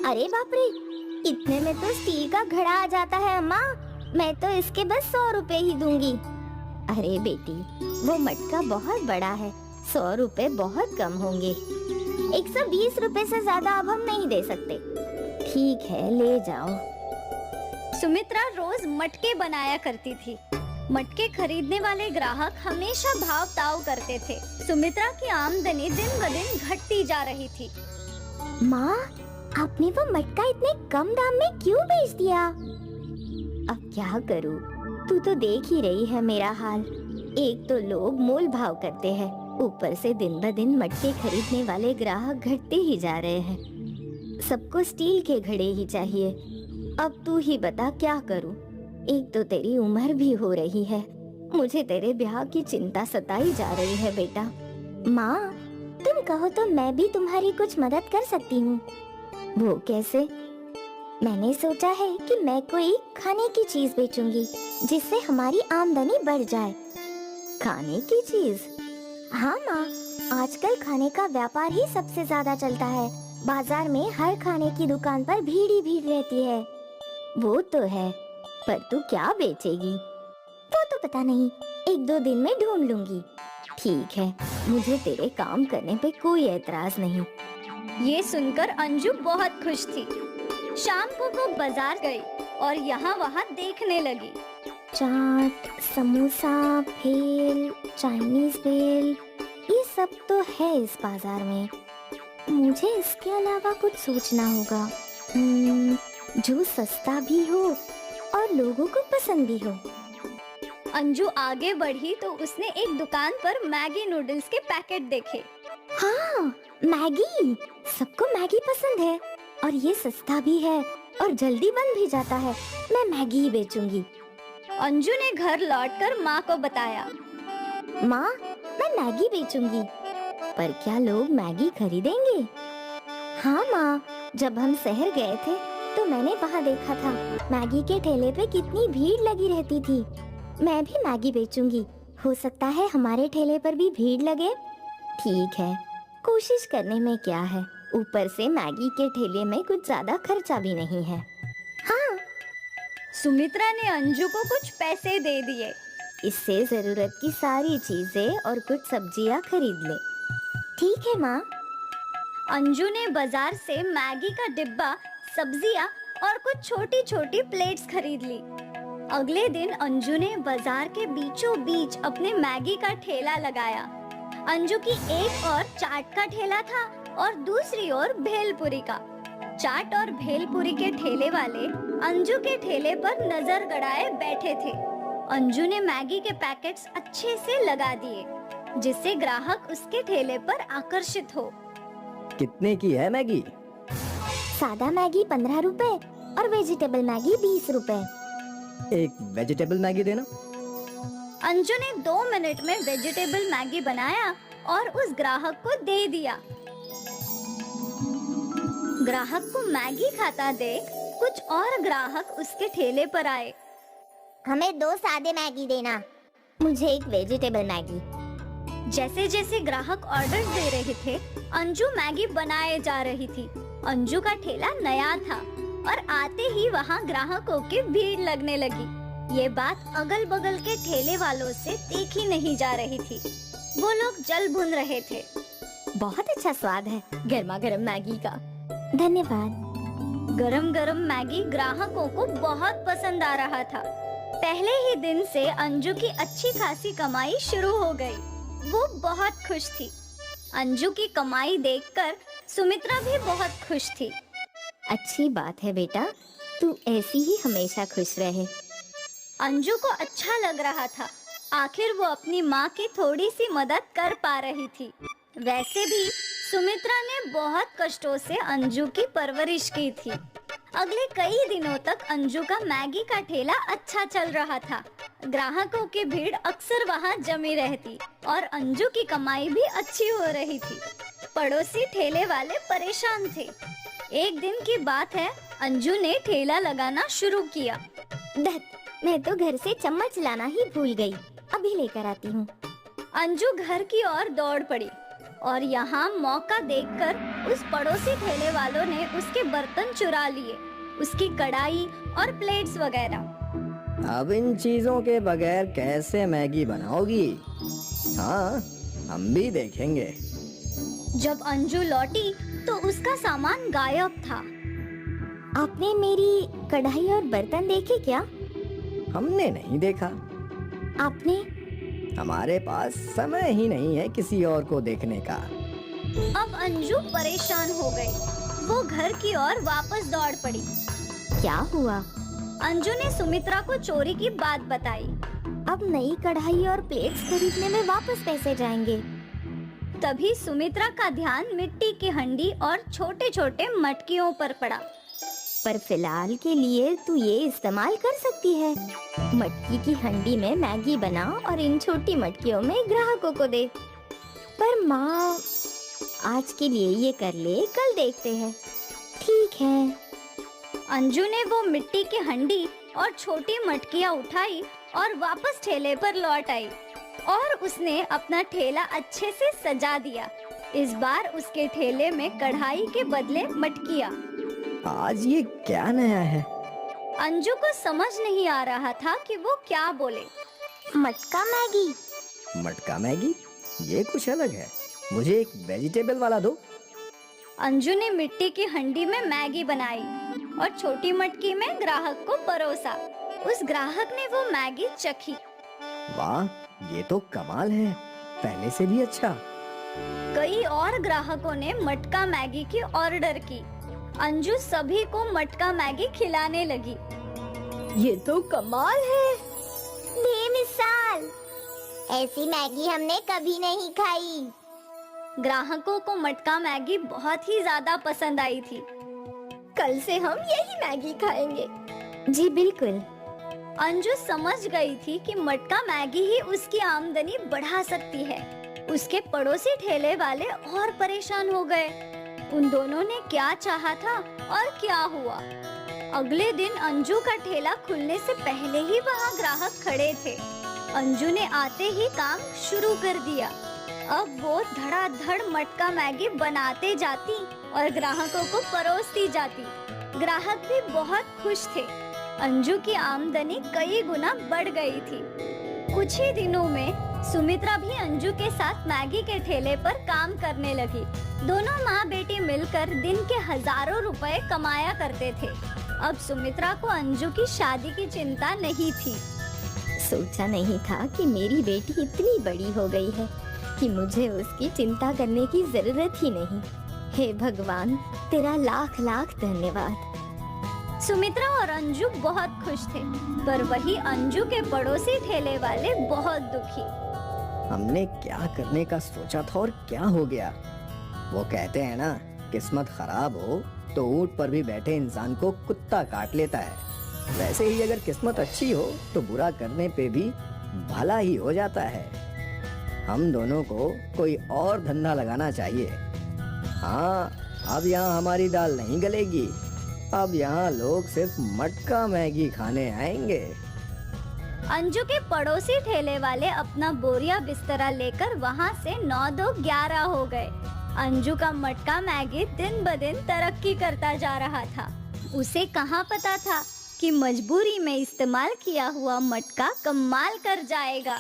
अरे बाप रे, इतने में तो स्टील का घड़ा आ जाता है अम्मा। मैं तो इसके बस 100 रुपए ही दूंगी। अरे बेटी, वो मटका बहुत बड़ा है, 100 रुपए बहुत कम होंगे। 120 रुपए से ज्यादा अब हम नहीं दे सकते। ठीक है, ले जाओ। सुमित्रा रोज मटके बनाया करती थी। मटके खरीदने वाले ग्राहक हमेशा भाव ताव करते थे। सुमित्रा की आमदनी दिन ब दिन घटती जा रही थी। माँ, आपने वो मटका इतने कम दाम में क्यों बेच दिया? अब क्या करूँ, तू तो देख ही रही है मेरा हाल। एक तो लोग मोल भाव करते हैं, ऊपर से दिन ब दिन मटके खरीदने वाले ग्राहक घटते ही जा रहे हैं। सबको स्टील के घड़े ही चाहिए। अब तू ही बता क्या करूँ। एक तो तेरी उम्र भी हो रही है, मुझे तेरे ब्याह की चिंता सताई जा रही है बेटा। माँ, तुम कहो तो मैं भी तुम्हारी कुछ मदद कर सकती हूँ। वो कैसे? मैंने सोचा है कि मैं कोई खाने की चीज बेचूंगी जिससे हमारी आमदनी बढ़ जाए। खाने की चीज? हाँ माँ, आजकल खाने का व्यापार ही सबसे ज्यादा चलता है। बाजार में हर खाने की दुकान पर भीड़ ही भीड़ रहती है। वो तो है, पर तू क्या बेचेगी? वो तो पता नहीं, 1-2 दिन में ढूंढ लूंगी। ठीक है, मुझे तेरे काम करने पे कोई एतराज नहीं। ये सुनकर अंजू बहुत खुश थी। शाम को वो बाजार गई और यहाँ वहाँ देखने लगी। चाट, समोसा, भेल, चाइनीज भेल, ये सब तो है इस बाजार में। मुझे इसके अलावा कुछ सोचना होगा, जो सस्ता भी हो और लोगों को पसंद भी हो। अंजू आगे बढ़ी तो उसने एक दुकान पर मैगी नूडल्स के पैकेट देखे। हाँ, मैगी! सबको मैगी पसंद है और ये सस्ता भी है और जल्दी बन भी जाता है। मैं मैगी ही बेचूंगी। अंजू ने घर लौटकर माँ को बताया। माँ, मैं मैगी बेचूंगी, पर क्या लोग मैगी खरीदेंगे? हाँ माँ, जब हम शहर गए थे तो मैंने वहाँ देखा था, मैगी के ठेले पे कितनी भीड़ लगी रहती थी। मैं भी मैगी बेचूंगी, हो सकता है हमारे ठेले पर भी भीड़ लगे। ठीक है, कोशिश करने में क्या है, ऊपर से मैगी के ठेले में कुछ ज्यादा खर्चा भी नहीं है। हाँ। सुमित्रा ने अंजू को कुछ पैसे दे दिए। इससे जरूरत की सारी चीजें और कुछ सब्जियाँ खरीद ले। ठीक है माँ। अंजू ने बाजार से मैगी का डिब्बा, सब्जियाँ और कुछ छोटी छोटी प्लेट्स खरीद ली। अगले दिन अंजू ने बाजार के बीचों बीच अपने मैगी का ठेला लगाया। अंजू की एक और चाट का ठेला था और दूसरी ओर भेलपुरी का। चाट और भेलपुरी के ठेले वाले अंजू के ठेले पर नजर गड़ाए बैठे थे। अंजू ने मैगी के पैकेट्स अच्छे से लगा दिए, जिससे ग्राहक उसके ठेले पर आकर्षित हो। कितने की है मैगी? सादा मैगी 15 रुपए और वेजिटेबल मैगी 20 रुपए। एक वेजिटेबल मैगी देना। अंजू ने 2 मिनट में वेजिटेबल मैगी बनाया और उस ग्राहक को दे दिया। ग्राहक को मैगी खाता देख कुछ और ग्राहक उसके ठेले पर आए। हमें 2 सादे मैगी देना। मुझे एक वेजिटेबल मैगी। जैसे जैसे ग्राहक ऑर्डर दे रहे थे, अंजू मैगी बनाए जा रही थी। अंजू का ठेला नया था और आते ही वहाँ ग्राहकों की भीड़ लगने लगी। ये बात अगल बगल के ठेले वालों से देखी नहीं जा रही थी। वो लोग जल भुन रहे थे। बहुत अच्छा स्वाद है गर्मा गर्म मैगी का। धन्यवाद। गरम गरम मैगी ग्राहकों को बहुत पसंद आ रहा था। पहले ही दिन से अंजू की अच्छी खासी कमाई शुरू हो गई। वो बहुत खुश थी। अंजू की कमाई देखकर सुमित्रा भी बहुत खुश थी। अच्छी बात है बेटा, तू ऐसी ही हमेशा खुश रहे। अंजू को अच्छा लग रहा था। आखिर वो अपनी माँ की थोड़ी सी मदद कर पा रही थी। वैसे भी सुमित्रा ने बहुत कष्टों से अंजू की परवरिश की थी। अगले कई दिनों तक अंजू का मैगी का ठेला अच्छा चल रहा था। ग्राहकों की भीड़ अक्सर वहाँ जमी रहती और अंजू की कमाई भी अच्छी हो रही थी। पड़ोसी ठेले वाले परेशान थे। एक दिन की बात है, अंजू ने ठेला लगाना शुरू किया। मैं तो घर से चम्मच लाना ही भूल गई, अभी लेकर आती हूँ। अंजू घर की ओर दौड़ पड़ी। और यहाँ मौका देखकर उस पड़ोसी ठेले वालों ने उसके बर्तन चुरा लिए, उसकी कढ़ाई और प्लेट्स वगैरह। अब इन चीजों के बगैर कैसे मैगी बनाओगी? हाँ, हम भी देखेंगे। जब अंजू लौटी तो उसका सामान गायब था। आपने मेरी कढ़ाई और बर्तन देखे क्या? हमने नहीं देखा। आपने? हमारे पास समय ही नहीं है किसी और को देखने का। अब अंजू परेशान हो गई। वो घर की ओर वापस दौड़ पड़ी। क्या हुआ? अंजू ने सुमित्रा को चोरी की बात बताई। अब नई कढ़ाई और प्लेट्स खरीदने में वापस पैसे जाएंगे। तभी सुमित्रा का ध्यान मिट्टी की हंडी और छोटे छोटे मटकियों पर पड़ा। पर फिलहाल के लिए तू ये इस्तेमाल कर सकती है। मटकी की हंडी में मैगी बना और इन छोटी मटकियों में ग्राहकों को दे। पर माँ, आज के लिए ये कर ले, कल देखते हैं। ठीक है। अंजू ने वो मिट्टी की हंडी और छोटी मटकियाँ उठाई और वापस ठेले पर लौट आई और उसने अपना ठेला अच्छे से सजा दिया। इस बार उसके ठेले में कढ़ाई के बदले मटकियाँ। आज ये क्या नया है? अंजू को समझ नहीं आ रहा था कि वो क्या बोले। मटका मैगी? मटका मैगी? ये कुछ अलग है। मुझे एक वेजिटेबल वाला दो। अंजू ने मिट्टी की हंडी में मैगी बनाई और छोटी मटकी में ग्राहक को परोसा। उस ग्राहक ने वो मैगी चखी। वाह, ये तो कमाल है, पहले से भी अच्छा। कई और ग्राहकों ने मटका मैगी की ऑर्डर की। अंजू सभी को मटका मैगी खिलाने लगी। ये तो कमाल है। बेमिसाल, ऐसी मैगी हमने कभी नहीं खाई। ग्राहकों को मटका मैगी बहुत ही ज्यादा पसंद आई थी। कल से हम यही मैगी खाएंगे। जी बिल्कुल। अंजू समझ गई थी कि मटका मैगी ही उसकी आमदनी बढ़ा सकती है। उसके पड़ोसी ठेले वाले और परेशान हो गए। उन दोनों ने क्या चाहा था और क्या हुआ। अगले दिन अंजू का ठेला खुलने से पहले ही वहाँ ग्राहक खड़े थे। अंजू ने आते ही काम शुरू कर दिया। अब वो धड़ाधड़ मटका मैगी बनाते जाती और ग्राहकों को परोसती जाती। ग्राहक भी बहुत खुश थे। अंजू की आमदनी कई गुना बढ़ गई थी। कुछ ही दिनों में सुमित्रा भी अंजू के साथ मैगी के ठेले पर काम करने लगी। दोनों माँ बेटी मिलकर दिन के हजारों रुपए कमाया करते थे। अब सुमित्रा को अंजू की शादी की चिंता नहीं थी। सोचा नहीं था कि मेरी बेटी इतनी बड़ी हो गई है कि मुझे उसकी चिंता करने की जरूरत ही नहीं। हे भगवान, तेरा लाख लाख धन्यवाद। सुमित्रा और अंजू बहुत खुश थे, पर वही अंजू के पड़ोसी ठेले वाले बहुत दुखी। हमने क्या करने का सोचा था और क्या हो गया? वो कहते हैं ना, किस्मत खराब हो तो ऊंट पर भी बैठे इंसान को कुत्ता काट लेता है। वैसे ही अगर किस्मत अच्छी हो तो बुरा करने पे भी भला ही हो जाता है। हम दोनों को कोई और धंधा लगाना चाहिए। हाँ, अब यहाँ हमारी दाल नहीं गलेगी। अब यहाँ लोग सिर्फ मटका मैगी खाने आएंगे। अंजू के पड़ोसी ठेले वाले अपना बोरिया बिस्तरा लेकर वहाँ से 9-2-11 हो गए। अंजू का मटका मैगी दिन ब दिन तरक्की करता जा रहा था। उसे कहाँ पता था कि मजबूरी में इस्तेमाल किया हुआ मटका कमाल कर जाएगा।